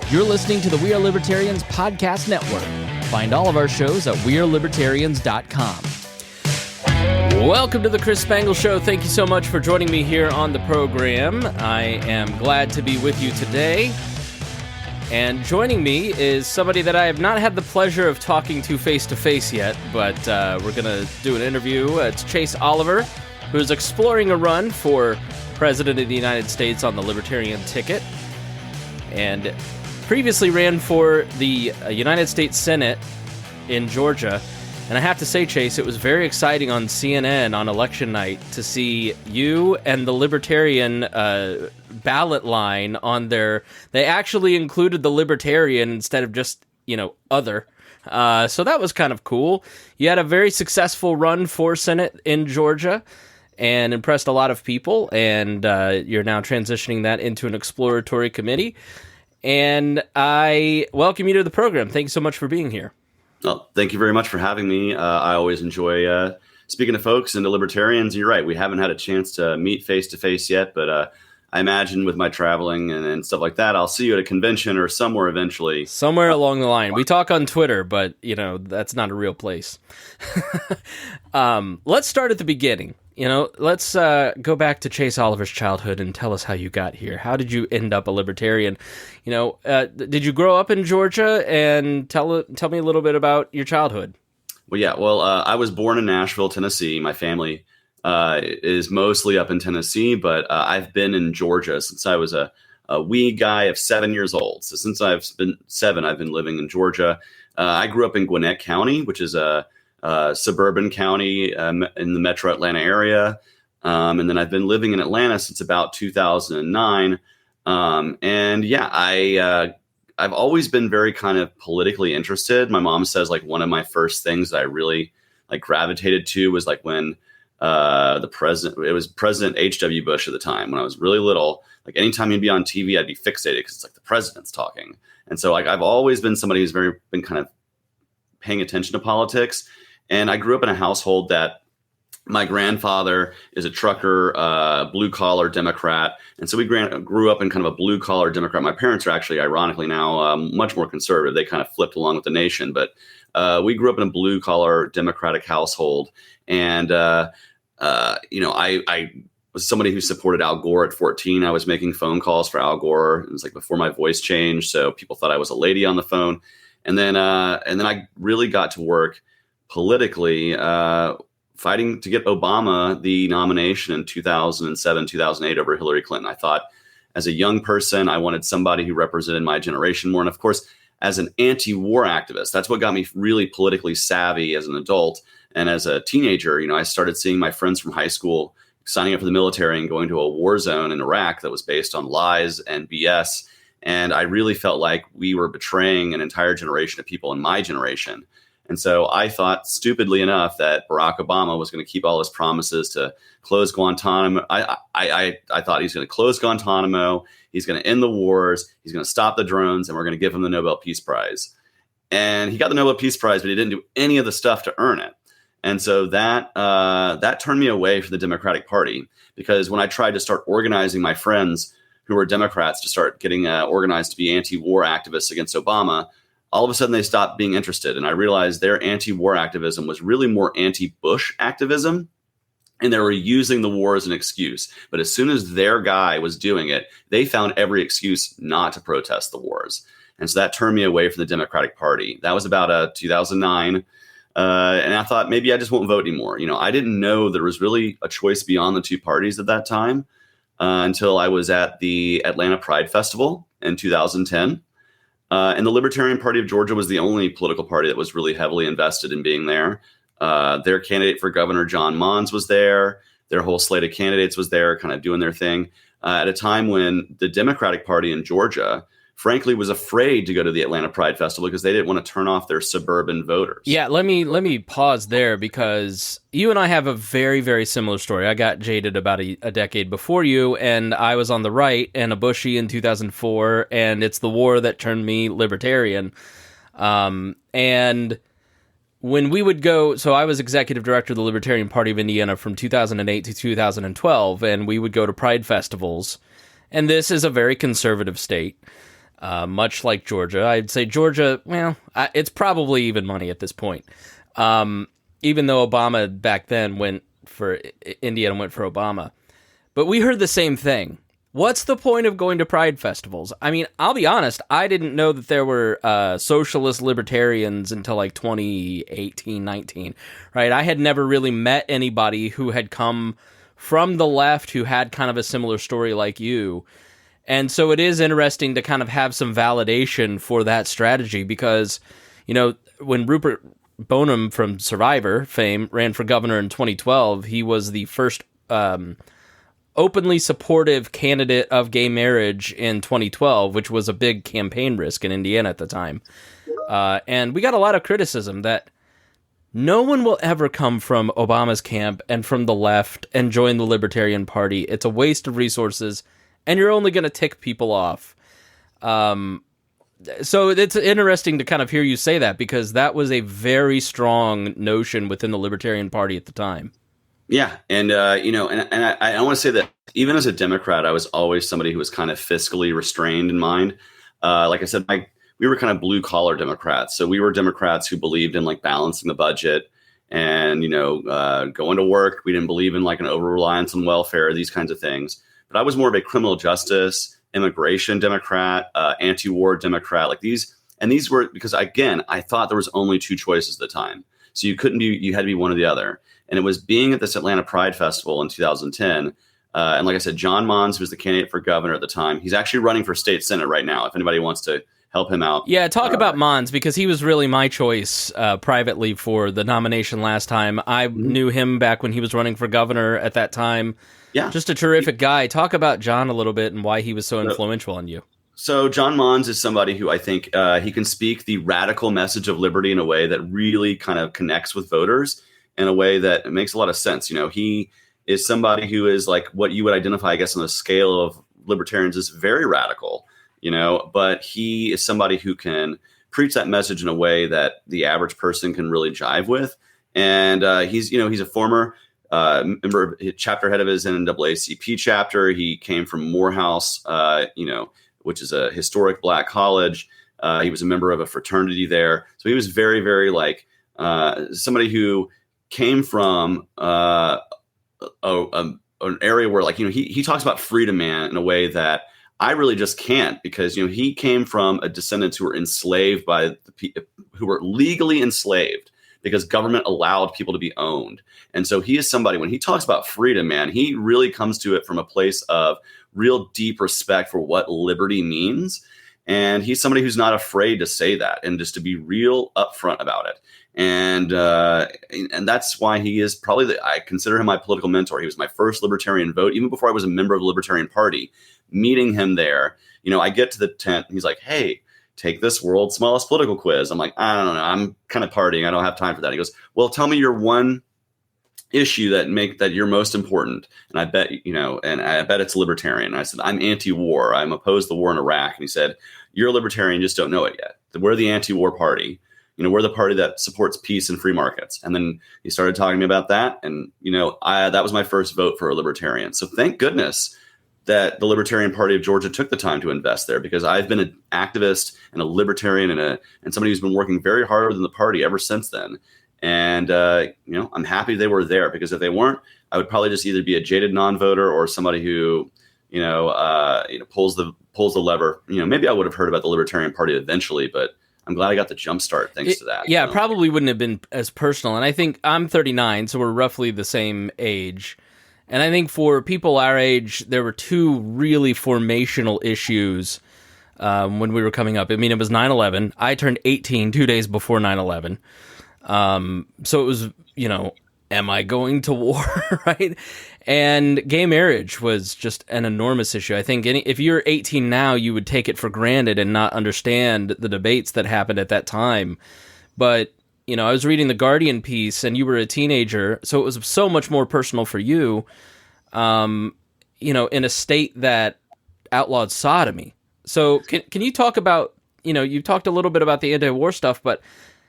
You're listening to the We Are Libertarians podcast network. Find all of our shows at wearelibertarians.com. Welcome to the Chris Spangle Show. Thank you so much for joining me here on the program. I am glad to be with you today. And joining me is somebody that I have not had the pleasure of talking to face-to-face yet, but we're going to do an interview. It's Chase Oliver, who's exploring a run for President of the United States on the Libertarian Ticket, and previously ran for the United States Senate in Georgia. And I have to say, Chase, it was very exciting on CNN on election night to see you and the Libertarian ballot line on there. They actually included the Libertarian instead of just, other. So that was kind of cool. You had a very successful run for Senate in Georgia and impressed a lot of people. And you're now transitioning that into an exploratory committee. And I welcome you to the program. Thank you so much for being here. Well, thank you very much for having me. I always enjoy speaking to folks and to libertarians. You're right. We haven't had a chance to meet face-to-face yet, but I imagine with my traveling and stuff like that, I'll see you at a convention or somewhere eventually. Somewhere along the line. We talk on Twitter, but, that's not a real place. Let's start at the beginning. Let's go back to Chase Oliver's childhood and tell us how you got here. How did you end up a libertarian? Did you grow up in Georgia? And tell me a little bit about your childhood. Well, yeah. I was born in Nashville, Tennessee. My family is mostly up in Tennessee, but I've been in Georgia since I was a wee guy of 7 years old. So since I've been 7, I've been living in Georgia. I grew up in Gwinnett County, which is a suburban county in the metro Atlanta area. And then I've been living in Atlanta since about 2009. I've always been very kind of politically interested. My mom says one of my first things that I really gravitated to was when it was President H.W. Bush at the time when I was really little. Anytime he'd be on TV, I'd be fixated because it's the president's talking. And so I've always been somebody who's been kind of paying attention to politics. And I grew up in a household that my grandfather is a trucker, blue-collar Democrat. And so we grew up in kind of a blue-collar Democrat. My parents are actually, ironically now, much more conservative. They kind of flipped along with the nation. But we grew up in a blue-collar Democratic household. And, I was somebody who supported Al Gore at 14. I was making phone calls for Al Gore. It was before my voice changed. So people thought I was a lady on the phone. And then I really got to work politically, fighting to get Obama the nomination in 2007, 2008 over Hillary Clinton. I thought as a young person, I wanted somebody who represented my generation more. And of course, as an anti-war activist, that's what got me really politically savvy as an adult. And as a teenager, I started seeing my friends from high school signing up for the military and going to a war zone in Iraq that was based on lies and BS. And I really felt like we were betraying an entire generation of people in my generation. And so I thought, stupidly enough, that Barack Obama was going to keep all his promises to close Guantanamo. I thought he's going to close Guantanamo. He's going to end the wars. He's going to stop the drones, and we're going to give him the Nobel Peace Prize. And he got the Nobel Peace Prize, but he didn't do any of the stuff to earn it. And so that turned me away from the Democratic Party, because when I tried to start organizing my friends who were Democrats to start getting organized to be anti-war activists against Obama, all of a sudden they stopped being interested. And I realized their anti-war activism was really more anti-Bush activism. And they were using the war as an excuse. But as soon as their guy was doing it, they found every excuse not to protest the wars. And so that turned me away from the Democratic Party. That was about 2009. And I thought maybe I just won't vote anymore. I didn't know there was really a choice beyond the two parties at that time until I was at the Atlanta Pride Festival in 2010. And the Libertarian Party of Georgia was the only political party that was really heavily invested in being there. Their candidate for governor, John Mons, was there. Their whole slate of candidates was there kind of doing their thing at a time when the Democratic Party in Georgia, frankly, was afraid to go to the Atlanta Pride Festival because they didn't want to turn off their suburban voters. Yeah, let me pause there because you and I have a very, very similar story. I got jaded about a decade before you, and I was on the right and a Bushy in 2004, and it's the war that turned me libertarian. And when we would go, so I was executive director of the Libertarian Party of Indiana from 2008 to 2012, and we would go to Pride festivals, and this is a very conservative state. much like Georgia. I'd say Georgia, well, it's probably even money at this point. Even though Obama back then Indiana went for Obama. But we heard the same thing. What's the point of going to pride festivals? I mean, I'll be honest, I didn't know that there were socialist libertarians until like 2018, 19, right? I had never really met anybody who had come from the left who had kind of a similar story like you. And so it is interesting to kind of have some validation for that strategy because, when Rupert Bonham from Survivor fame ran for governor in 2012, he was the first openly supportive candidate of gay marriage in 2012, which was a big campaign risk in Indiana at the time. And we got a lot of criticism that no one will ever come from Obama's camp and from the left and join the Libertarian Party. It's a waste of resources, and you're only going to tick people off. So it's interesting to kind of hear you say that because that was a very strong notion within the Libertarian Party at the time. Yeah. And, I want to say that even as a Democrat, I was always somebody who was kind of fiscally restrained in mind. Like I said, we were kind of blue collar Democrats. So we were Democrats who believed in like balancing the budget and, going to work. We didn't believe in like an over reliance on welfare, these kinds of things. But I was more of a criminal justice, immigration Democrat, anti-war Democrat, like these. And these were because, again, I thought there was only two choices at the time. So you had to be one or the other. And it was being at this Atlanta Pride Festival in 2010. And like I said, John Mons was the candidate for governor at the time. He's actually running for state senate right now, if anybody wants to help him out. Yeah, talk about Mons, because he was really my choice privately for the nomination last time. I knew him back when he was running for governor at that time. Yeah. Just a terrific guy. Talk about John a little bit and why he was so influential on you. So John Mons is somebody who I think he can speak the radical message of liberty in a way that really kind of connects with voters in a way that makes a lot of sense. He is somebody who is like what you would identify, I guess, on the scale of libertarians is very radical, but he is somebody who can preach that message in a way that the average person can really jive with. And he's a former member, chapter head of his NAACP chapter. He came from Morehouse, which is a historic Black college. He was a member of a fraternity there. So he was very, very like somebody who came from an area where like, he talks about freedom, man, in a way that I really just can't, because, he came from a descendants who were enslaved by who were legally enslaved because government allowed people to be owned. And so he is somebody, when he talks about freedom, man, he really comes to it from a place of real deep respect for what liberty means. And he's somebody who's not afraid to say that and just to be real upfront about it. And that's why he is probably I consider him my political mentor. He was my first libertarian vote, even before I was a member of the Libertarian Party. Meeting him there, I get to the tent and he's like, "Hey, take this world's smallest political quiz." I'm like, "I don't know. I'm kind of partying. I don't have time for that." He goes, "Well, tell me your one issue that you're most important." And I bet, and I bet it's libertarian. And I said, "I'm anti-war. I'm opposed to the war in Iraq." And he said, "You're a libertarian, just don't know it yet. We're the anti-war party. We're the party that supports peace and free markets." And then he started talking to me about that. And, that was my first vote for a libertarian. So thank goodness that the Libertarian Party of Georgia took the time to invest there, because I've been an activist and a libertarian and somebody who's been working very hard within the party ever since then. And, I'm happy they were there, because if they weren't, I would probably just either be a jaded non-voter or somebody who, pulls the lever. Maybe I would have heard about the Libertarian Party eventually, but I'm glad I got the jump start thanks to that. Yeah, probably wouldn't have been as personal. And I think I'm 39, so we're roughly the same age. And I think for people our age, there were two really formational issues when we were coming up. I mean, it was 9/11. I turned 18 2 days before 9/11. So it was, am I going to war, right? And gay marriage was just an enormous issue. I think if you're 18 now, you would take it for granted and not understand the debates that happened at that time. But, I was reading the Guardian piece, and you were a teenager, so it was so much more personal for you, in a state that outlawed sodomy. So can you talk about, you talked a little bit about the anti-war stuff, but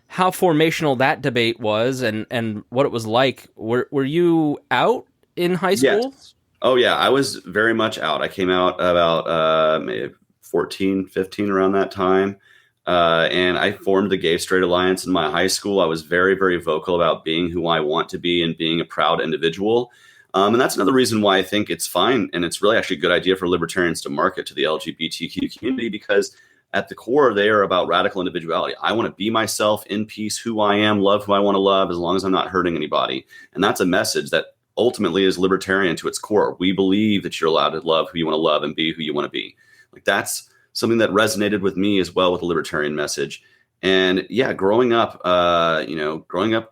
how formational that debate was and what it was like. Were you out in high school? Yes. Oh, yeah. I was very much out. I came out about maybe 14, 15, around that time. And I formed the Gay Straight Alliance in my high school. I was very, very vocal about being who I want to be and being a proud individual. And that's another reason why I think it's fine. And it's really actually a good idea for libertarians to market to the LGBTQ community, because at the core, they are about radical individuality. I want to be myself in peace, who I am, love who I want to love, as long as I'm not hurting anybody. And that's a message that ultimately is libertarian to its core. We believe that you're allowed to love who you want to love and be who you want to be. Like, that's something that resonated with me as well with the libertarian message. And yeah, growing up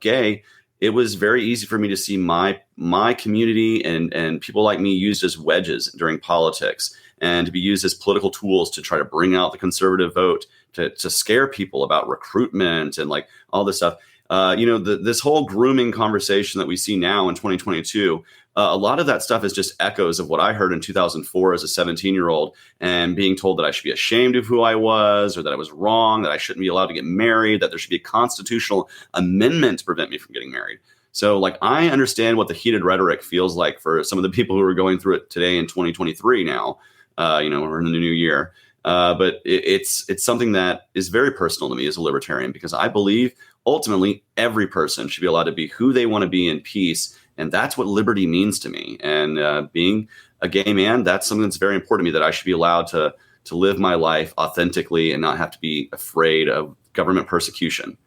gay, it was very easy for me to see my community and people like me used as wedges during politics, and to be used as political tools to try to bring out the conservative vote, to scare people about recruitment and like all this stuff. This whole grooming conversation that we see now in 2022, a lot of that stuff is just echoes of what I heard in 2004 as a 17-year-old, and being told that I should be ashamed of who I was, or that I was wrong, that I shouldn't be allowed to get married, that there should be a constitutional amendment to prevent me from getting married. So like, I understand what the heated rhetoric feels like for some of the people who are going through it today in 2023 now. We're in the new year. But it's something that is very personal to me as a libertarian, because I believe ultimately every person should be allowed to be who they want to be in peace. And that's what liberty means to me. And being a gay man, that's something that's very important to me, that I should be allowed to live my life authentically and not have to be afraid of government persecution.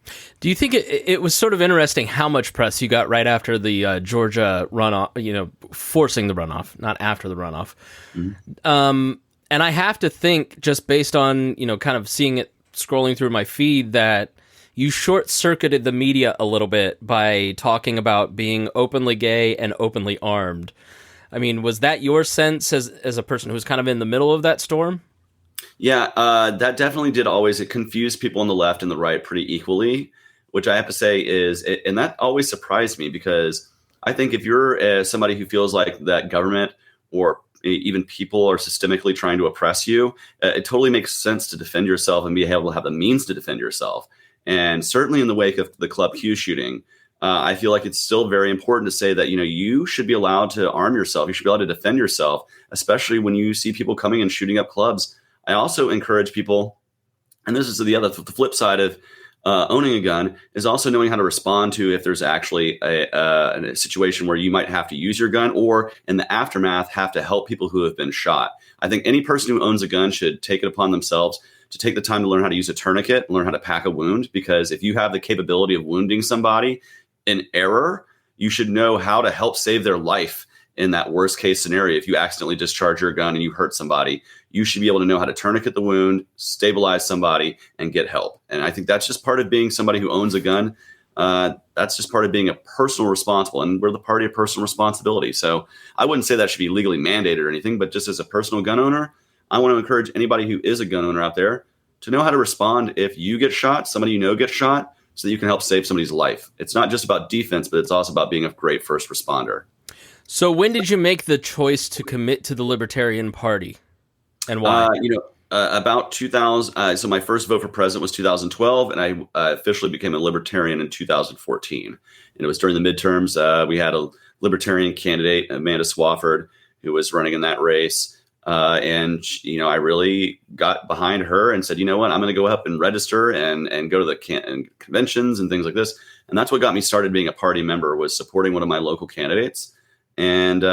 Do you think it was sort of interesting how much press you got right after the Georgia runoff, forcing the runoff, not after the runoff? Mm-hmm. And I have to think, just based on, kind of seeing it scrolling through my feed, that you short-circuited the media a little bit by talking about being openly gay and openly armed. I mean, was that your sense as a person who's kind of in the middle of that storm? Yeah, that definitely did always. It confused people on the left and the right pretty equally, which I have to say and that always surprised me, because I think if you're somebody who feels like that government or even people are systemically trying to oppress you, it totally makes sense to defend yourself and be able to have the means to defend yourself. And certainly in the wake of the Club Q shooting, I feel like it's still very important to say that, you should be allowed to arm yourself. You should be allowed to defend yourself, especially when you see people coming and shooting up clubs. I also encourage people, and this is the flip side of owning a gun, is also knowing how to respond to if there's actually a situation where you might have to use your gun, or in the aftermath have to help people who have been shot. I think any person who owns a gun should take it upon themselves to take the time to learn how to use a tourniquet and learn how to pack a wound, because if you have the capability of wounding somebody in error, you should know how to help save their life in that worst case scenario. If you accidentally discharge your gun and you hurt somebody, you should be able to know how to tourniquet the wound, stabilize somebody, and get help. And I think that's just part of being somebody who owns a gun. That's just part of being a personal responsible, and we're the party of personal responsibility. So I wouldn't say that should be legally mandated or anything, but just as a personal gun owner, I want to encourage anybody who is a gun owner out there to know how to respond if you get shot, somebody gets shot, so that you can help save somebody's life. It's not just about defense, but it's also about being a great first responder. So when did you make the choice to commit to the Libertarian Party, and why? About 2000. So my first vote for president was 2012, and I officially became a Libertarian in 2014. And it was during the midterms. We had a Libertarian candidate, Amanda Swafford, who was running in that race. And I really got behind her and said, you know what, I'm going to go up and register and go to the conventions and things like this. And that's what got me started being a party member, was supporting one of my local candidates. And,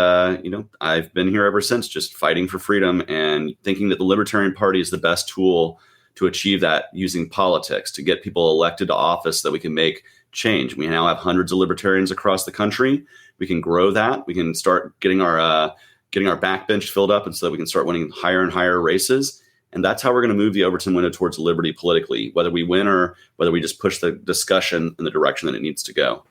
I've been here ever since, just fighting for freedom and thinking that the Libertarian Party is the best tool to achieve that, using politics to get people elected to office so that we can make change. We now have hundreds of libertarians across the country. We can grow that. We can start getting our backbench filled up, and so that we can start winning higher and higher races. And that's how we're going to move the Overton window towards liberty politically, whether we win or whether we just push the discussion in the direction that it needs to go.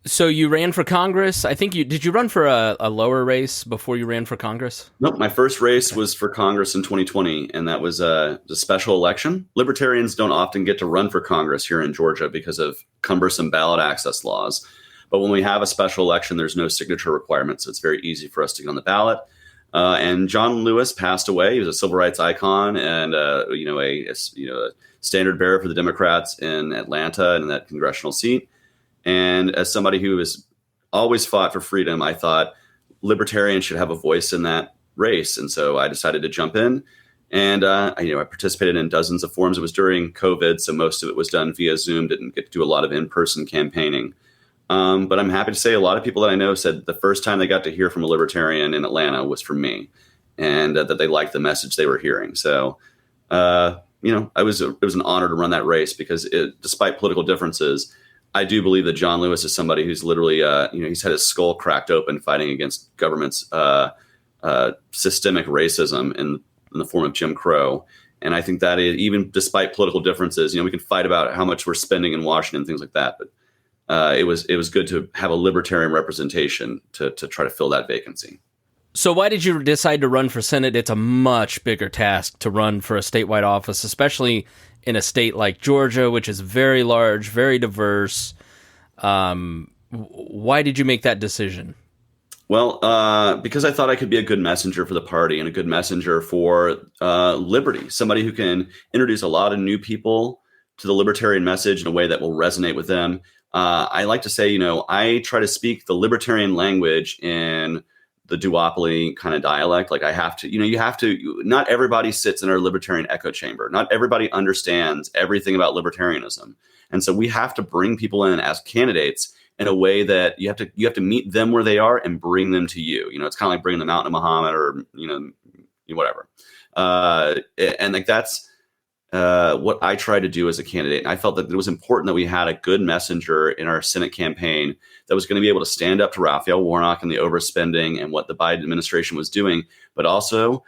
So you ran for Congress. I think did you run for a lower race before you ran for Congress? Nope. My first race was for Congress in 2020, and that was a special election. Libertarians don't often get to run for Congress here in Georgia because of cumbersome ballot access laws. But when we have a special election, there's no signature requirement, so it's very easy for us to get on the ballot. And John Lewis passed away. He was a civil rights icon and a standard bearer for the Democrats in Atlanta and in that congressional seat. And as somebody who has always fought for freedom, I thought libertarians should have a voice in that race. And so I decided to jump in. And I participated in dozens of forums. It was during COVID, so most of it was done via Zoom. Didn't get to do a lot of in-person campaigning. But I'm happy to say a lot of people that I know said the first time they got to hear from a libertarian in Atlanta was from me, and that they liked the message they were hearing. So, it was an honor to run that race because despite political differences, I do believe that John Lewis is somebody who's literally, he's had his skull cracked open fighting against government's systemic racism in the form of Jim Crow. And I think that even despite political differences, we can fight about how much we're spending in Washington, things like that. But it was good to have a libertarian representation to try to fill that vacancy. So why did you decide to run for Senate? It's a much bigger task to run for a statewide office, especially in a state like Georgia, which is very large, very diverse. Why did you make that decision? Well, because I thought I could be a good messenger for the party and a good messenger for liberty, somebody who can introduce a lot of new people to the libertarian message in a way that will resonate with them. I like to say, I try to speak the libertarian language in the duopoly kind of dialect. Like I have to, not everybody sits in our libertarian echo chamber. Not everybody understands everything about libertarianism. And so we have to bring people in as candidates in a way that you have to meet them where they are and bring them to you. It's kind of like bringing them out to Muhammad or, whatever. And like, that's what I tried to do as a candidate. And I felt that it was important that we had a good messenger in our Senate campaign that was going to be able to stand up to Raphael Warnock and the overspending and what the Biden administration was doing, but also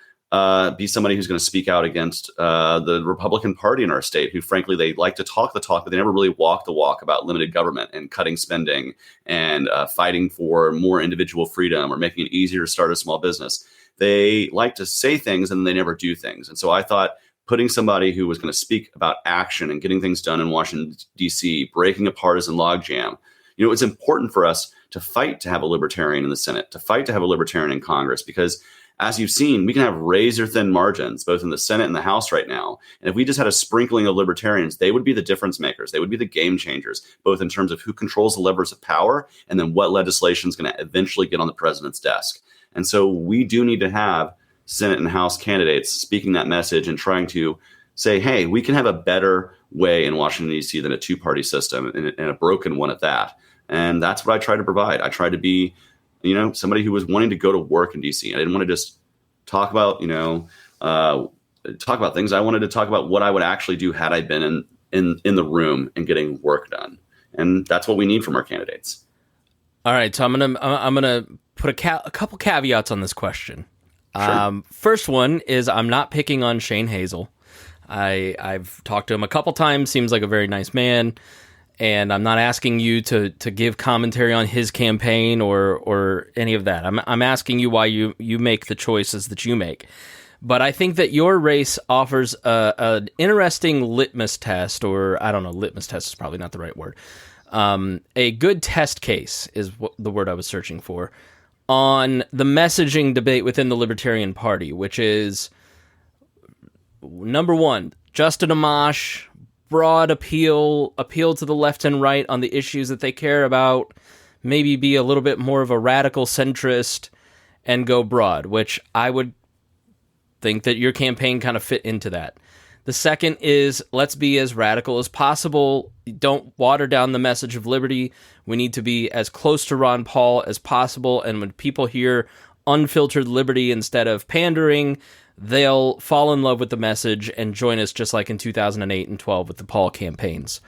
be somebody who's going to speak out against the Republican Party in our state, who frankly, they like to talk the talk, but they never really walk the walk about limited government and cutting spending and fighting for more individual freedom or making it easier to start a small business. They like to say things and they never do things. And so I thought putting somebody who was going to speak about action and getting things done in Washington, D.C., breaking a partisan logjam, it's important for us to fight to have a libertarian in the Senate, to fight to have a libertarian in Congress, because as you've seen, we can have razor thin margins, both in the Senate and the House right now. And if we just had a sprinkling of libertarians, they would be the difference makers. They would be the game changers, both in terms of who controls the levers of power and then what legislation is going to eventually get on the president's desk. And so we do need to have Senate and House candidates speaking that message and trying to say, hey, we can have a better way in Washington, D.C. than a two-party system and a broken one at that. And that's what I try to provide. I try to be, somebody who was wanting to go to work in D.C. I didn't want to just talk about, talk about things. I wanted to talk about what I would actually do had I been in the room and getting work done. And that's what we need from our candidates. All right, so I'm gonna put a couple caveats on this question. Sure. First one is I'm not picking on Shane Hazel. I've talked to him a couple times. Seems like a very nice man, and I'm not asking you to give commentary on his campaign or any of that. I'm asking you why you make the choices that you make. But I think that your race offers an interesting litmus test, or I don't know, litmus test is probably not the right word. A good test case is the word I was searching for, on the messaging debate within the Libertarian Party, which is, number one, Justin Amash, broad appeal to the left and right on the issues that they care about, maybe be a little bit more of a radical centrist and go broad, which I would think that your campaign kind of fit into that. The second is, let's be as radical as possible. Don't water down the message of liberty. We need to be as close to Ron Paul as possible. And when people hear unfiltered liberty instead of pandering, they'll fall in love with the message and join us, just like in 2008 and 12 with the Paul campaigns.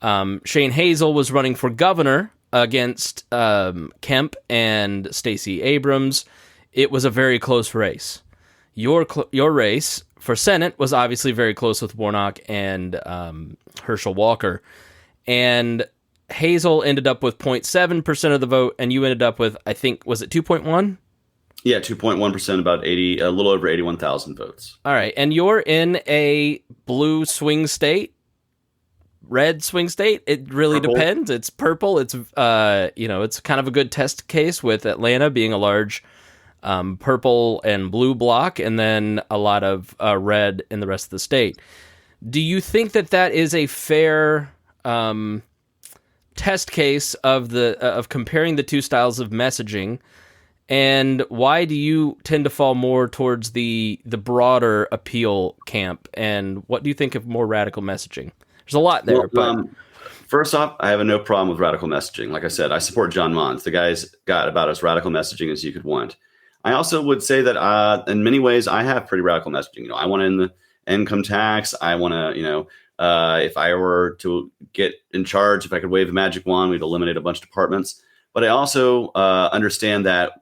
Shane Hazel was running for governor against Kemp and Stacey Abrams. It was a very close race. Your race for Senate was obviously very close with Warnock and Herschel Walker. And Hazel ended up with 0.7% of the vote, and you ended up with, I think, was it 2.1? Yeah, 2.1%, about a little over 81,000 votes. All right, and you're in a blue swing state, red swing state. It really Purple. depends. It's purple. It's it's kind of a good test case with Atlanta being a large purple and blue block, and then a lot of red in the rest of the state. Do you think that is a fair test case of comparing the two styles of messaging And why do you tend to fall more towards the broader appeal camp? And what do you think of more radical messaging? There's a lot there, but first off, I have no problem with radical messaging. Like I said, I support John Mons. The guy's got about as radical messaging as you could want. I also would say that in many ways, I have pretty radical messaging. You know, I want to end the income tax. I want to, if I were to get in charge, if I could wave a magic wand, we'd eliminate a bunch of departments. But I also understand that,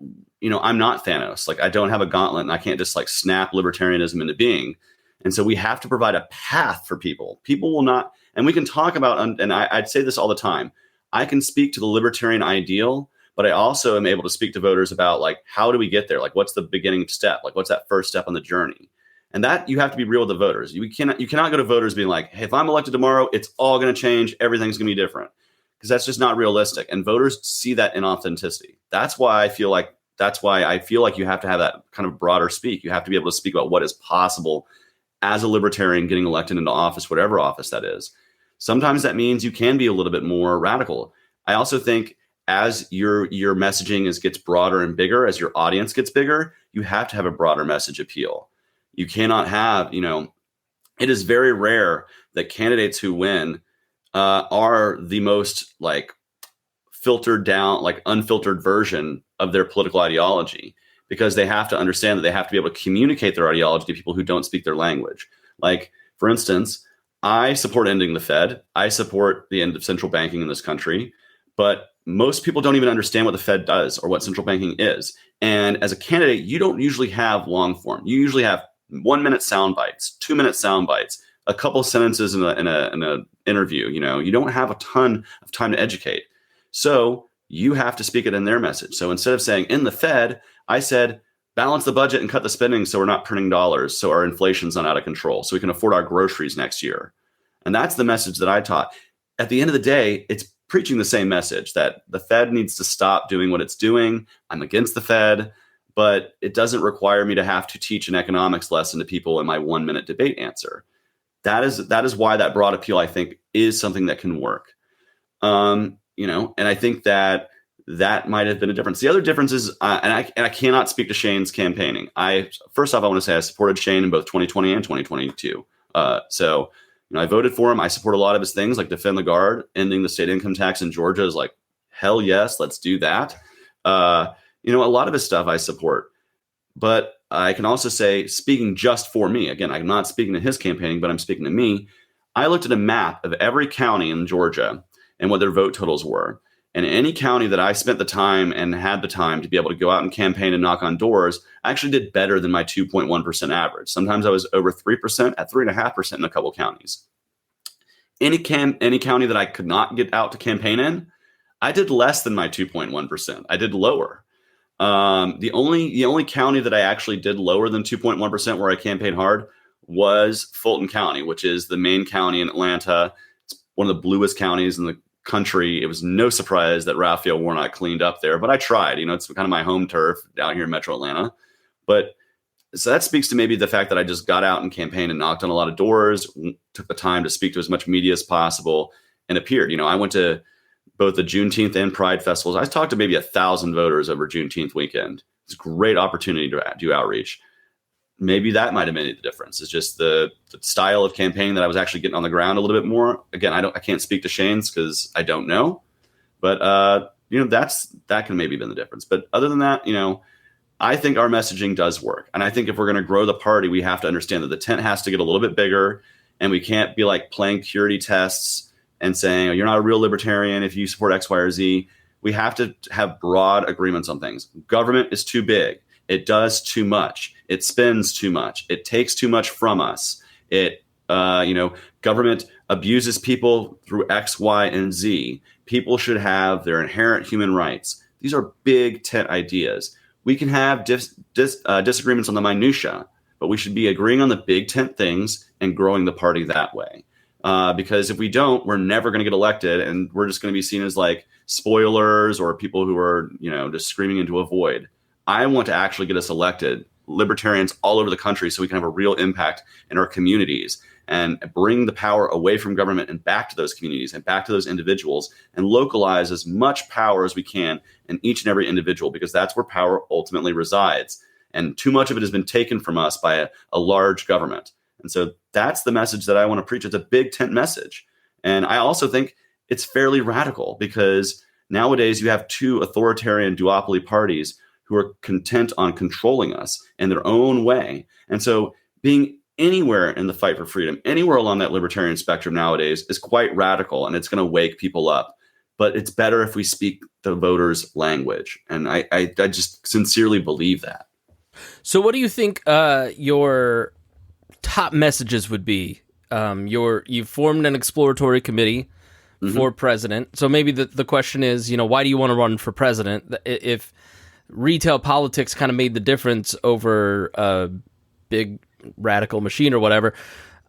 I'm not Thanos. Like, I don't have a gauntlet, and I can't just like snap libertarianism into being. And so we have to provide a path for people. People will not, and we can talk about, and I'd say this all the time, I can speak to the libertarian ideal, but I also am able to speak to voters about, like, how do we get there? Like, what's the beginning step? Like, what's that first step on the journey? And that you have to be real with the voters. You cannot go to voters being like, hey, if I'm elected tomorrow, it's all going to change. Everything's going to be different. Because that's just not realistic. And voters see that inauthenticity. That's why I feel like you have to have that kind of broader speak. You have to be able to speak about what is possible as a libertarian getting elected into office, whatever office that is. Sometimes that means you can be a little bit more radical. I also think as your messaging gets broader and bigger, as your audience gets bigger, you have to have a broader message appeal. You cannot have, it is very rare that candidates who win are the most like filtered down, like unfiltered version of their political ideology, because they have to understand that they have to be able to communicate their ideology to people who don't speak their language. Like, for instance, I support ending the Fed. I support the end of central banking in this country, but most people don't even understand what the Fed does or what central banking is. And as a candidate, you don't usually have long form. You usually have 1 minute sound bites, 2 minute sound bites, a couple sentences in a interview. You don't have a ton of time to educate. So you have to speak it in their message. So instead of saying in the Fed, I said, balance the budget and cut the spending so we're not printing dollars, so our inflation's not out of control, so we can afford our groceries next year. And that's the message that I taught. At the end of the day, it's preaching the same message that the Fed needs to stop doing what it's doing. I'm against the Fed, but it doesn't require me to have to teach an economics lesson to people in my 1 minute debate answer. That is why that broad appeal, I think, is something that can work. And I think that might have been a difference. The other difference is, and I cannot speak to Shane's campaigning. First off, I want to say I supported Shane in both 2020 and 2022. So I voted for him. I support a lot of his things, like defend the guard, ending the state income tax in Georgia is like, hell yes, let's do that. A lot of his stuff I support. But I can also say, speaking just for me, again, I'm not speaking to his campaigning, but I'm speaking to me. I looked at a map of every county in Georgia and what their vote totals were. And any county that I spent the time and had the time to be able to go out and campaign and knock on doors, I actually did better than my 2.1% average. Sometimes I was over 3%, at 3.5% in a couple counties. Any county that I could not get out to campaign in, I did less than my 2.1%. I did lower. The only county that I actually did lower than 2.1% where I campaigned hard was Fulton County, which is the main county in Atlanta. It's one of the bluest counties in the country. It was no surprise that Raphael Warnock cleaned up there, but I tried. It's kind of my home turf down here in Metro Atlanta. But so that speaks to maybe the fact that I just got out and campaigned and knocked on a lot of doors, took the time to speak to as much media as possible, and appeared. I went to both the Juneteenth and Pride festivals. I talked to maybe 1,000 voters over Juneteenth weekend. It's a great opportunity to do outreach. Maybe that might have made the difference. It's just the style of campaigning that I was actually getting on the ground a little bit more. Again, I can't speak to Shane's because I don't know, but that can maybe have been the difference. But other than that, I think our messaging does work. And I think if we're going to grow the party, we have to understand that the tent has to get a little bit bigger, and we can't be like playing purity tests and saying, oh, you're not a real libertarian if you support X, Y, or Z. We have to have broad agreements on things. Government is too big. It does too much. It spends too much. It takes too much from us. Government abuses people through X, Y, and Z. People should have their inherent human rights. These are big tent ideas. We can have disagreements on the minutia, but we should be agreeing on the big tent things and growing the party that way. Because if we don't, we're never going to get elected, and we're just going to be seen as like spoilers or people who are, just screaming into a void. I want to actually get us elected, libertarians all over the country, so we can have a real impact in our communities. and bring the power away from government and back to those communities and back to those individuals, and localize as much power as we can in each and every individual, because that's where power ultimately resides. And too much of it has been taken from us by a large government. And so that's the message that I want to preach. It's a big tent message. And I also think it's fairly radical, because nowadays you have two authoritarian duopoly parties who are content on controlling us in their own way. And so being anywhere in the fight for freedom, anywhere along that libertarian spectrum nowadays is quite radical, and it's going to wake people up. But it's better if we speak the voters' language. And I just sincerely believe that. So what do you think your top messages would be? You've formed an exploratory committee for president. So maybe the question is, why do you want to run for president? If retail politics kind of made the difference over a big radical machine or whatever,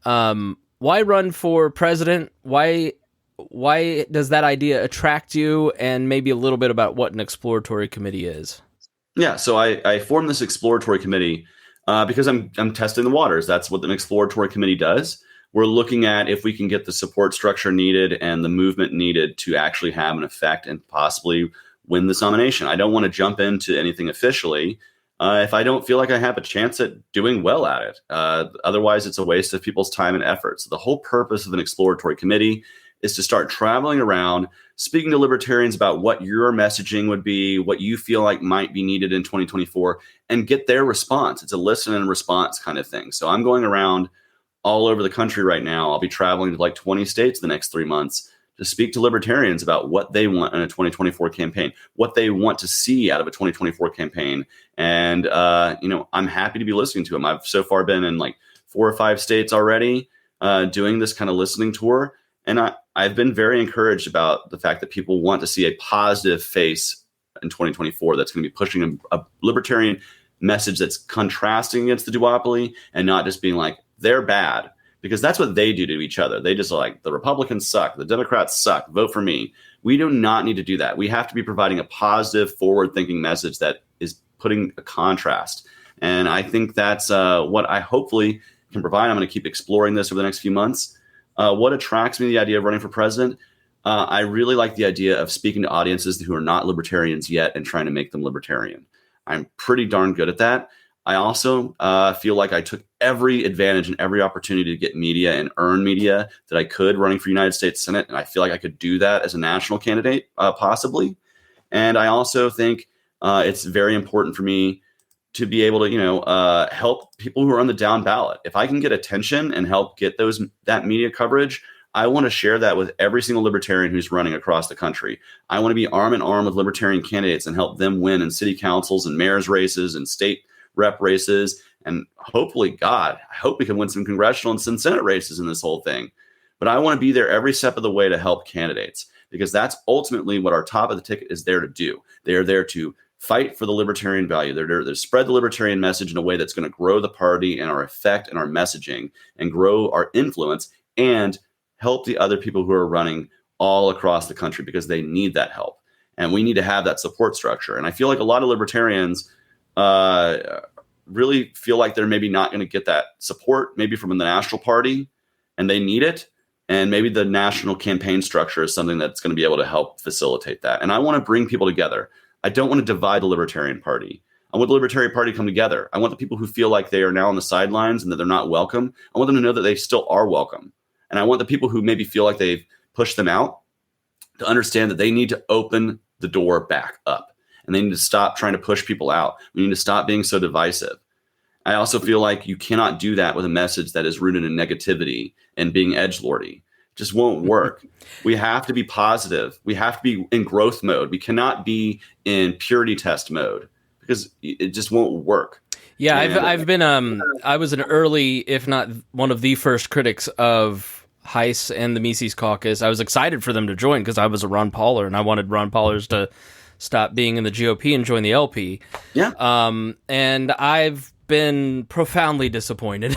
why run for president? Why does that idea attract you? And maybe a little bit about what an exploratory committee is. Yeah, so I formed this exploratory committee because I'm testing the waters. That's what an exploratory committee does. We're looking at if we can get the support structure needed and the movement needed to actually have an effect and possibly win this nomination. I don't want to jump into anything officially if I don't feel like I have a chance at doing well at it. Otherwise, it's a waste of people's time and effort. So the whole purpose of an exploratory committee is to start traveling around, speaking to libertarians about what your messaging would be, what you feel like might be needed in 2024, and get their response. It's a listen and response kind of thing. So I'm going around all over the country right now. I'll be traveling to like 20 states the next 3 months to speak to libertarians about what they want in a 2024 campaign, what they want to see out of a 2024 campaign. And, I'm happy to be listening to them. I've so far been in like 4 or 5 states already doing this kind of listening tour. And I've been very encouraged about the fact that people want to see a positive face in 2024 that's going to be pushing a libertarian message that's contrasting against the duopoly and not just being like, they're bad, because that's what they do to each other. They just like, the Republicans suck, the Democrats suck, vote for me. We do not need to do that. We have to be providing a positive, forward-thinking message that is putting a contrast. And I think that's what I hopefully can provide. I'm going to keep exploring this over the next few months. What attracts me to the idea of running for president? I really like the idea of speaking to audiences who are not libertarians yet and trying to make them libertarian. I'm pretty darn good at that. I also feel like I took every advantage and every opportunity to get media and earn media that I could running for United States Senate. And I feel like I could do that as a national candidate, possibly. And I also think it's very important for me to be able to, help people who are on the down ballot. If I can get attention and help get that media coverage, I want to share that with every single libertarian who's running across the country. I want to be arm in arm with libertarian candidates and help them win in city councils and mayor's races and state rep races. And hopefully, I hope we can win some congressional and some Senate races in this whole thing. But I want to be there every step of the way to help candidates, because that's ultimately what our top of the ticket is there to do. They are there to fight for the libertarian value. They're there to spread the libertarian message in a way that's going to grow the party and our effect and our messaging and grow our influence and help the other people who are running all across the country, because they need that help. And we need to have that support structure. And I feel like a lot of libertarians really feel like they're maybe not going to get that support, maybe from the national party, and they need it. And maybe the national campaign structure is something that's going to be able to help facilitate that. And I want to bring people together. I don't want to divide the Libertarian Party. I want the Libertarian Party to come together. I want the people who feel like they are now on the sidelines and that they're not welcome, I want them to know that they still are welcome. And I want the people who maybe feel like they've pushed them out to understand that they need to open the door back up. And they need to stop trying to push people out. We need to stop being so divisive. I also feel like you cannot do that with a message that is rooted in negativity and being edgelordy. It just won't work. We have to be positive. We have to be in growth mode. We cannot be in purity test mode, because it just won't work. Yeah, I've been I was an early, if not one of the first critics of Heiss and the Mises Caucus. I was excited for them to join because I was a Ron Pauler and I wanted Ron Paulers to stop being in the GOP and join the LP. Yeah. And I've been profoundly disappointed.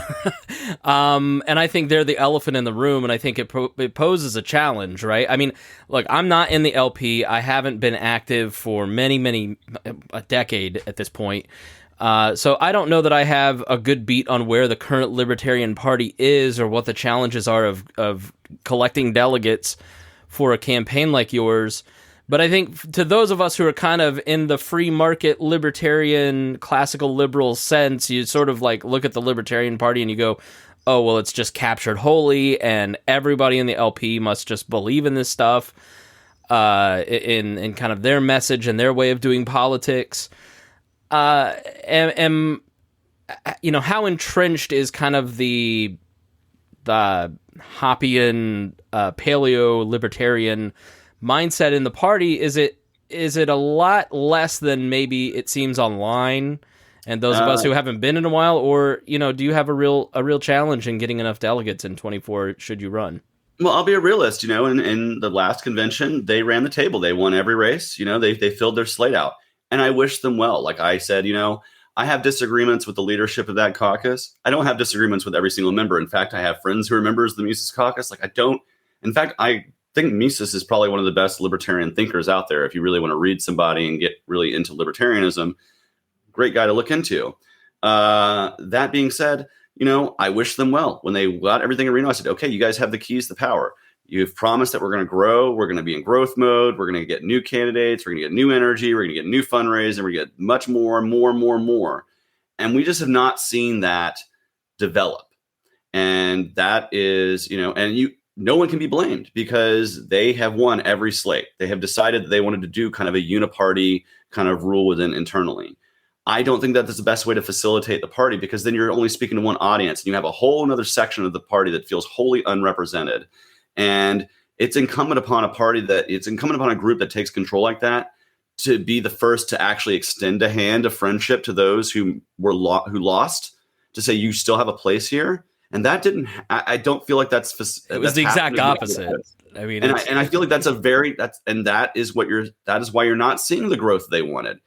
And I think they're the elephant in the room, and I think it poses a challenge, right? I mean, look, I'm not in the LP. I haven't been active for a decade at this point. So I don't know that I have a good beat on where the current Libertarian Party is or what the challenges are of collecting delegates for a campaign like yours. But I think to those of us who are kind of in the free market libertarian classical liberal sense, you sort of like look at the Libertarian Party and you go, oh, well, it's just captured wholly and everybody in the LP must just believe in this stuff, in kind of their message and their way of doing politics. And you know, how entrenched is kind of the Hoppian, paleo libertarian mindset in the party? Is it a lot less than maybe it seems online? And those of us who haven't been in a while, or, you know, do you have a real challenge in getting enough delegates in 24 should you run? Well, I'll be a realist. You know, in the last convention, they ran the table. They won every race. You know, they filled their slate out. And I wish them well. Like I said, you know, I have disagreements with the leadership of that caucus. I don't have disagreements with every single member. In fact, I have friends who are members of the Mises caucus. Like I think Mises is probably one of the best libertarian thinkers out there. If you really want to read somebody and get really into libertarianism, great guy to look into. That being said, you know, I wish them well. When they got everything in Reno, I said, okay, you guys have the keys to power. You've promised that we're going to grow. We're going to be in growth mode. We're going to get new candidates. We're going to get new energy. We're going to get new fundraising. We're going to get much more. And we just have not seen that develop. And that is, you know, no one can be blamed because they have won every slate. They have decided that they wanted to do kind of a uniparty kind of rule within internally. I don't think that that's the best way to facilitate the party, because then you're only speaking to one audience and you have a whole another section of the party that feels wholly unrepresented. And it's incumbent upon a group that takes control like that to be the first to actually extend a hand of friendship to those who lost, to say you still have a place here. And that didn't. I don't feel like that's. It was the exact opposite. I mean, and I feel like that is why you're not seeing the growth they wanted.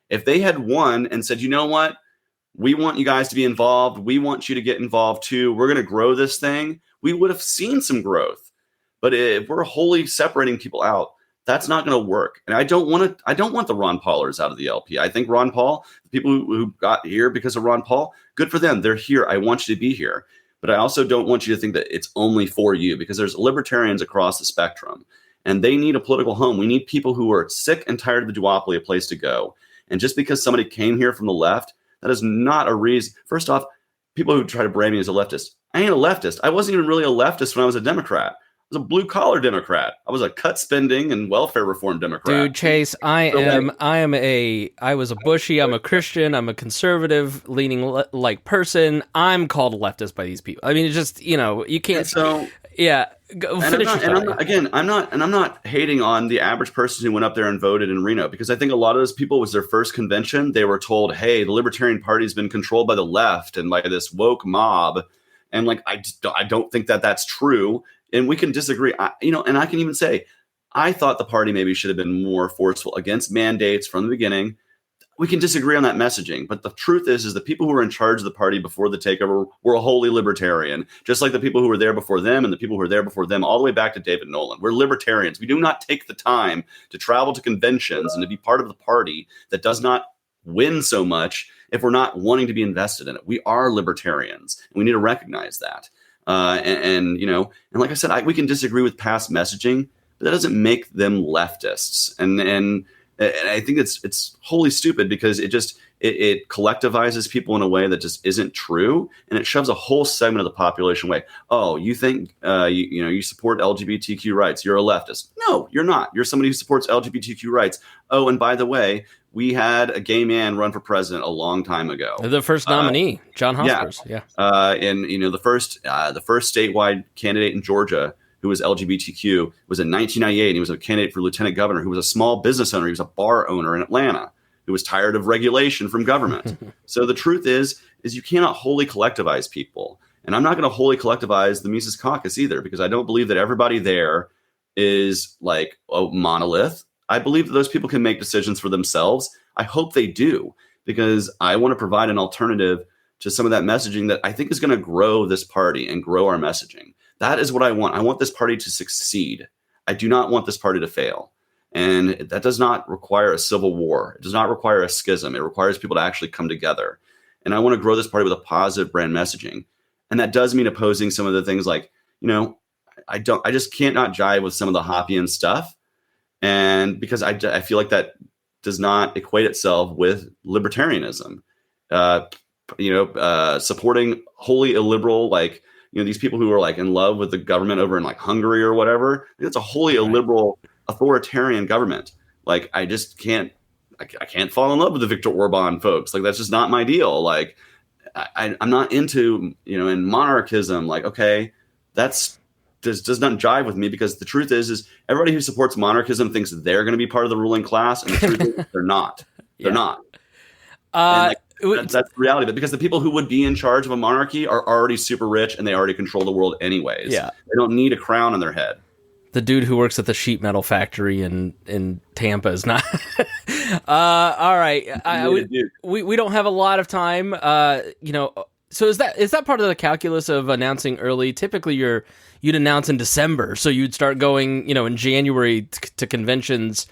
If they had won and said, you know what, we want you guys to be involved. We want you to get involved too. We're going to grow this thing. We would have seen some growth. But if we're wholly separating people out, that's not going to work. And I don't want the Ron Paulers out of the LP. I think Ron Paul, the people who got here because of Ron Paul, good for them. They're here. I want you to be here. But I also don't want you to think that it's only for you, because there's libertarians across the spectrum and they need a political home. We need people who are sick and tired of the duopoly, a place to go. And just because somebody came here from the left, that is not a reason. First off, people who try to brand me as a leftist, I ain't a leftist. I wasn't even really a leftist when I was a Democrat. I was a blue collar Democrat. I was a cut spending and welfare reform Democrat. Dude, Chase, I was a Bushy. I'm a Christian. I'm a conservative leaning like person. I'm called a leftist by these people. I mean, it's just, you know, you can't. Yeah. I'm not hating on the average person who went up there and voted in Reno, because I think a lot of those people was their first convention. They were told, hey, the Libertarian Party has been controlled by the left and by this woke mob. And like, I don't think that that's true. And we can disagree, and I can even say, I thought the party maybe should have been more forceful against mandates from the beginning. We can disagree on that messaging, but the truth is the people who were in charge of the party before the takeover were wholly libertarian, just like the people who were there before them and the people who were there before them, all the way back to David Nolan. We're libertarians. We do not take the time to travel to conventions and to be part of the party that does not win so much if we're not wanting to be invested in it. We are libertarians, and we need to recognize that. And like I said, we can disagree with past messaging, but that doesn't make them leftists. And I think it's wholly stupid, because it collectivizes people in a way that just isn't true, and it shoves a whole segment of the population away. Oh, you think you support LGBTQ rights? You're a leftist? No, you're not. You're somebody who supports LGBTQ rights. Oh, and by the way, we had a gay man run for president a long time ago. The first nominee, John Hospers. Yeah. And the first statewide candidate in Georgia who was LGBTQ was in 1998. And he was a candidate for lieutenant governor, who was a small business owner. He was a bar owner in Atlanta who was tired of regulation from government. So the truth is you cannot wholly collectivize people. And I'm not going to wholly collectivize the Mises Caucus either, because I don't believe that everybody there is like a monolith. I believe that those people can make decisions for themselves. I hope they do, because I want to provide an alternative to some of that messaging that I think is going to grow this party and grow our messaging. That is what I want. I want this party to succeed. I do not want this party to fail. And that does not require a civil war. It does not require a schism. It requires people to actually come together. And I want to grow this party with a positive brand messaging. And that does mean opposing some of the things like, I just can't not jive with some of the Hoppian stuff. And because I feel like that does not equate itself with libertarianism, supporting wholly illiberal, like, these people who are like in love with the government over in like Hungary or whatever. It's a wholly illiberal authoritarian government. Like, I just can't fall in love with the Viktor Orban folks. Like, that's just not my deal. Like, I'm not into, in monarchism. Like, okay, does not jive with me, because the truth is everybody who supports monarchism thinks they're going to be part of the ruling class, and the truth is they're not. They're not. That's the reality of it, because the people who would be in charge of a monarchy are already super rich and they already control the world anyways. Yeah. They don't need a crown on their head. The dude who works at the sheet metal factory in Tampa is not. All right. We don't have a lot of time. So is that part of the calculus of announcing early? Typically, you'd announce in December, so you'd start going, in January to conventions,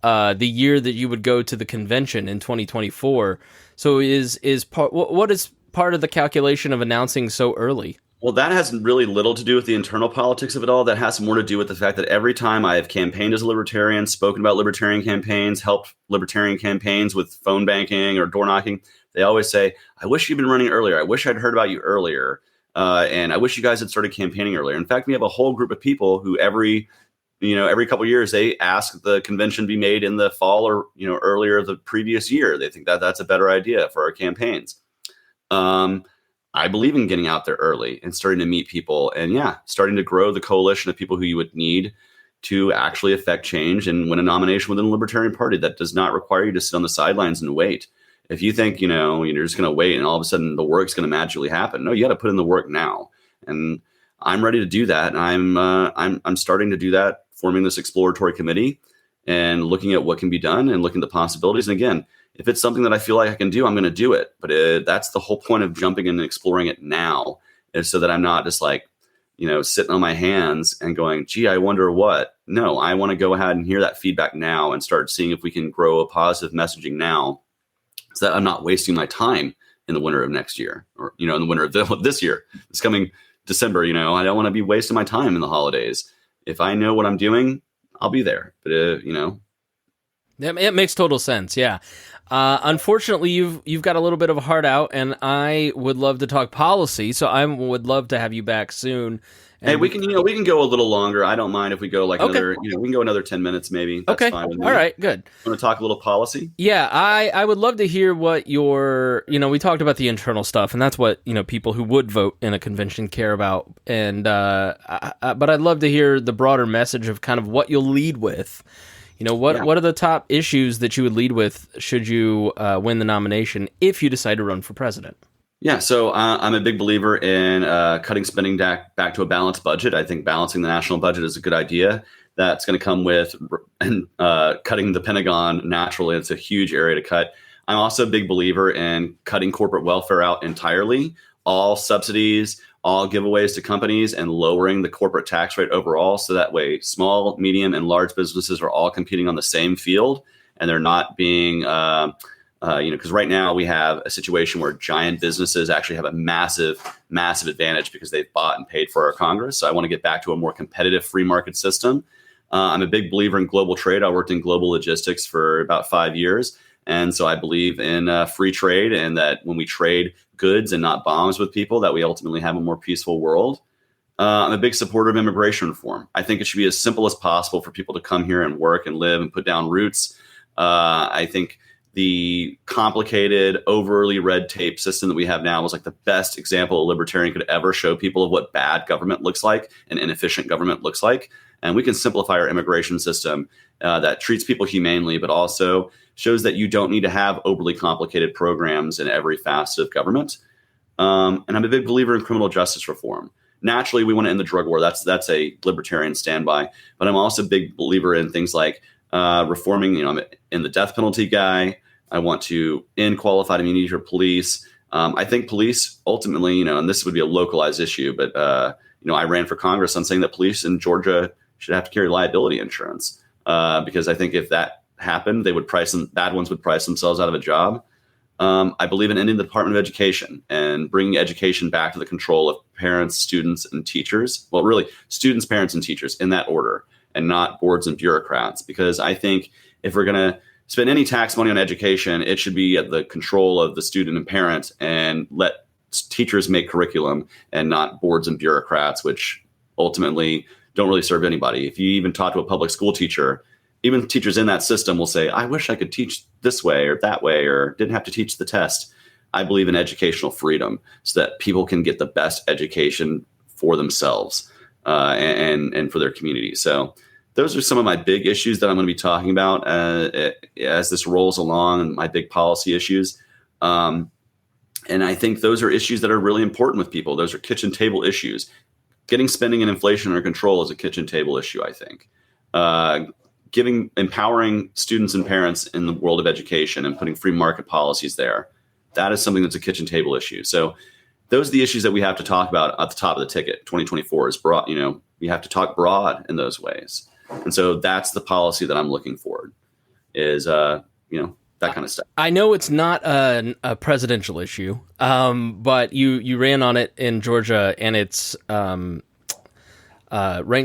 the year that you would go to the convention in 2024. So what is part of the calculation of announcing so early? Well, that has really little to do with the internal politics of it all. That has more to do with the fact that every time I have campaigned as a libertarian, spoken about libertarian campaigns, helped libertarian campaigns with phone banking or door knocking, they always say, I wish you'd been running earlier. I wish I'd heard about you earlier. And I wish you guys had started campaigning earlier. In fact, we have a whole group of people who every couple of years, they ask the convention be made in the fall or, earlier the previous year. They think that that's a better idea for our campaigns. I believe in getting out there early and starting to meet people and starting to grow the coalition of people who you would need to actually affect change and win a nomination within the Libertarian Party. That does not require you to sit on the sidelines and wait. If you think, you're just going to wait and all of a sudden the work's going to magically happen. No, you got to put in the work now. And I'm ready to do that. And I'm starting to do that, forming this exploratory committee and looking at what can be done and looking at the possibilities. And again, if it's something that I feel like I can do, I'm going to do it. But that's the whole point of jumping in and exploring it now, is so that I'm not just like, sitting on my hands and going, gee, I wonder what. No, I want to go ahead and hear that feedback now and start seeing if we can grow a positive messaging now, so that I'm not wasting my time in the winter of next year, or, in the winter of this year, this coming December. I don't want to be wasting my time in the holidays. If I know what I'm doing, I'll be there. But, It makes total sense. Yeah. Unfortunately, you've got a little bit of a heart out, and I would love to talk policy. So I would love to have you back soon. And we can go a little longer. I don't mind if we go another, we can go another 10 minutes maybe. That's fine with me. All right, good. Want to talk a little policy? Yeah, I would love to hear what we talked about the internal stuff, and that's what, people who would vote in a convention care about. And, but I'd love to hear the broader message of kind of what you'll lead with. What are the top issues that you would lead with should you win the nomination if you decide to run for president? Yeah, so I'm a big believer in cutting spending back to a balanced budget. I think balancing the national budget is a good idea. That's going to come with cutting the Pentagon naturally. It's a huge area to cut. I'm also a big believer in cutting corporate welfare out entirely, all subsidies, all giveaways to companies, and lowering the corporate tax rate overall. So that way small, medium, and large businesses are all competing on the same field, and they're not being, because right now we have a situation where giant businesses actually have a massive, massive advantage because they've bought and paid for our Congress. So I want to get back to a more competitive free market system. I'm a big believer in global trade. I worked in global logistics for about 5 years. And so I believe in free trade, and that when we trade goods and not bombs with people, that we ultimately have a more peaceful world. I'm a big supporter of immigration reform. I think it should be as simple as possible for people to come here and work and live and put down roots. I think the complicated, overly red tape system that we have now was like the best example a libertarian could ever show people of what bad government looks like and inefficient government looks like. And we can simplify our immigration system that treats people humanely, but also shows that you don't need to have overly complicated programs in every facet of government. And I'm a big believer in criminal justice reform. Naturally, we want to end the drug war. That's a libertarian standby. But I'm also a big believer in things like reforming, I'm in the death penalty guy. I want to end qualified immunity for police. I think police ultimately, and this would be a localized issue, but, I ran for Congress on saying that police in Georgia should have to carry liability insurance. because I think if that happened, bad ones would price themselves out of a job. I believe in ending the Department of Education and bringing education back to the control of parents, students, and teachers. Well, really, students, parents, and teachers in that order, and not boards and bureaucrats. Because I think if we're going to spend any tax money on education, it should be at the control of the student and parent, and let teachers make curriculum and not boards and bureaucrats, which ultimately don't really serve anybody. If you even talk to a public school teacher, even teachers in that system will say, I wish I could teach this way or that way, or didn't have to teach the test. I believe in educational freedom so that people can get the best education for themselves and for their community. So those are some of my big issues that I'm going to be talking about as this rolls along, and my big policy issues. And I think those are issues that are really important with people. Those are kitchen table issues. Getting spending and inflation under control is a kitchen table issue, I think. Empowering students and parents in the world of education and putting free market policies there, that is something that's a kitchen table issue. So those are the issues that we have to talk about at the top of the ticket. 2024 is broad. We have to talk broad in those ways. And so that's the policy that I'm looking for, is, that kind of stuff. I know it's not a presidential issue, but you ran on it in Georgia, and it's ranked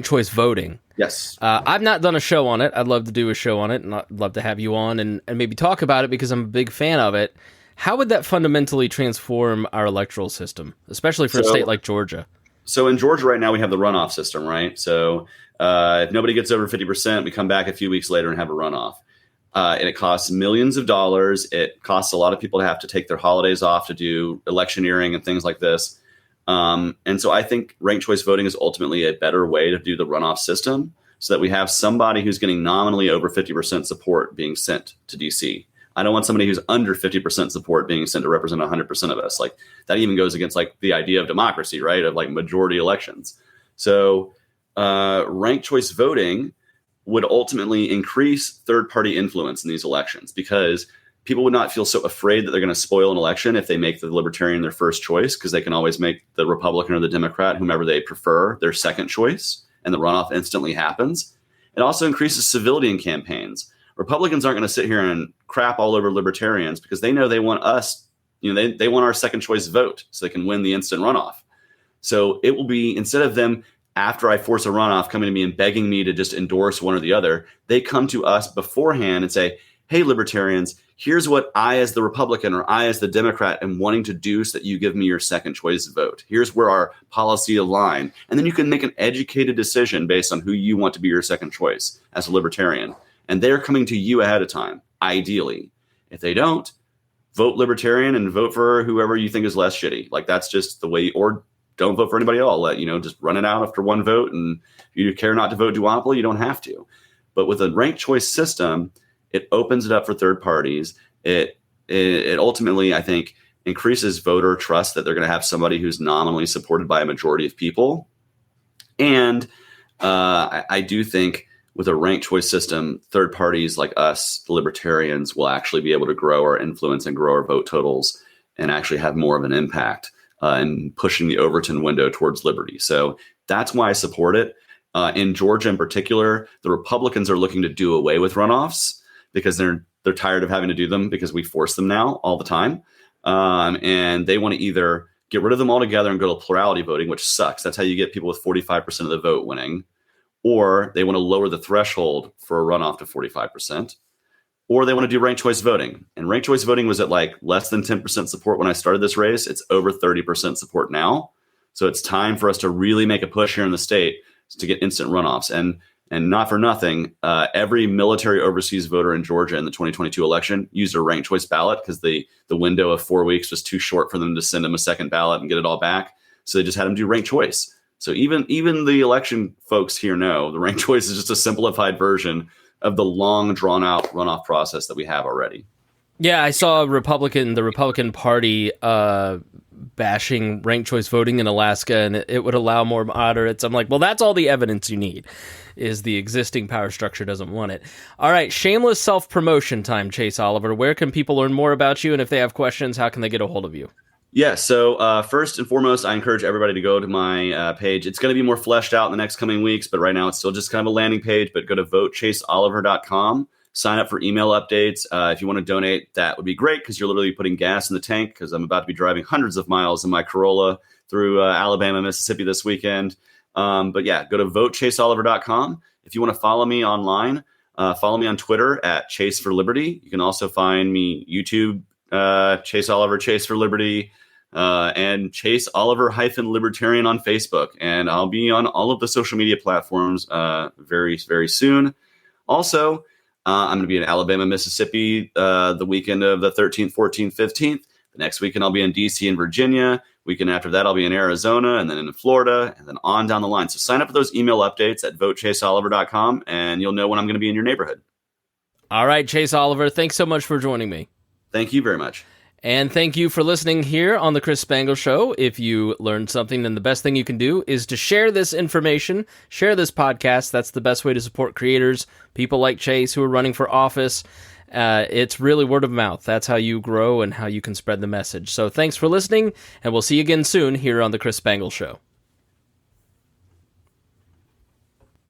choice voting. Yes. I've not done a show on it. I'd love to do a show on it, and I'd love to have you on and maybe talk about it, because I'm a big fan of it. How would that fundamentally transform our electoral system, especially for a state like Georgia? So in Georgia right now, we have the runoff system, right? So if nobody gets over 50%, we come back a few weeks later and have a runoff. And it costs millions of dollars. It costs a lot of people to have to take their holidays off to do electioneering and things like this. And so I think ranked choice voting is ultimately a better way to do the runoff system, so that we have somebody who's getting nominally over 50% support being sent to DC. I don't want somebody who's under 50% support being sent to represent 100% of us. Like, that even goes against like the idea of democracy, right? Of like majority elections. So ranked choice voting would ultimately increase third-party influence in these elections, because people would not feel so afraid that they're going to spoil an election if they make the Libertarian their first choice, because they can always make the Republican or the Democrat, whomever they prefer, their second choice, and the runoff instantly happens. It also increases civility in campaigns. Republicans aren't going to sit here and crap all over Libertarians, because they know they want us, they want our second choice vote so they can win the instant runoff. So it will be, instead of them, after I force a runoff, coming to me and begging me to just endorse one or the other, they come to us beforehand and say, hey, Libertarians, here's what I as the Republican or I as the Democrat am wanting to do so that you give me your second choice vote. Here's where our policy align. And then you can make an educated decision based on who you want to be your second choice as a Libertarian. And they're coming to you ahead of time, ideally. If they don't, vote Libertarian and vote for whoever you think is less shitty. Like, that's just the way, or don't vote for anybody at all. Just run it out after one vote. And if you care not to vote duopoly, you don't have to. But with a ranked choice system, it opens it up for third parties. It ultimately, I think, increases voter trust that they're going to have somebody who's nominally supported by a majority of people. And I do think with a ranked choice system, third parties like us, the Libertarians, will actually be able to grow our influence and grow our vote totals and actually have more of an impact in pushing the Overton window towards liberty. So that's why I support it. In Georgia in particular, the Republicans are looking to do away with runoffs, because they're tired of having to do them, because we force them now all the time. And they want to either get rid of them altogether and go to plurality voting, which sucks. That's how you get people with 45% of the vote winning. Or they want to lower the threshold for a runoff to 45%. Or they want to do ranked choice voting. And ranked choice voting was at like less than 10% support when I started this race. It's over 30% support now. So it's time for us to really make a push here in the state to get instant runoffs. And not for nothing, every military overseas voter in Georgia in the 2022 election used a ranked choice ballot, because the window of 4 weeks was too short for them to send them a second ballot and get it all back. So they just had them do ranked choice. So even the election folks here know the ranked choice is just a simplified version of the long, drawn-out runoff process that we have already. Yeah, I saw the Republican Party bashing ranked choice voting in Alaska, and it would allow more moderates. I'm like, well, that's all the evidence you need, is the existing power structure doesn't want it. All right, shameless self-promotion time, Chase Oliver. Where can people learn more about you? And if they have questions, how can they get a hold of you? Yeah, so first and foremost, I encourage everybody to go to my page. It's going to be more fleshed out in the next coming weeks, but right now it's still just kind of a landing page. But go to votechaseoliver.com, sign up for email updates. If you want to donate, that would be great because you're literally putting gas in the tank because I'm about to be driving hundreds of miles in my Corolla through Alabama, Mississippi this weekend. But yeah, go to votechaseoliver.com. If you want to follow me online, follow me on Twitter at Chase for Liberty. You can also find me YouTube, Chase Oliver, Chase for Liberty. And Chase Oliver Libertarian on Facebook. And I'll be on all of the social media platforms very, very soon. Also, I'm going to be in Alabama, Mississippi the weekend of the 13th, 14th, 15th. The next weekend, I'll be in D.C. and Virginia. Weekend after that, I'll be in Arizona and then in Florida and then on down the line. So sign up for those email updates at votechaseoliver.com and you'll know when I'm going to be in your neighborhood. All right, Chase Oliver, thanks so much for joining me. Thank you very much. And thank you for listening here on The Chris Spangle Show. If you learned something, then the best thing you can do is to share this information, share this podcast. That's the best way to support creators, people like Chase who are running for office. It's really word of mouth. That's how you grow and how you can spread the message. So thanks for listening, and we'll see you again soon here on The Chris Spangle Show.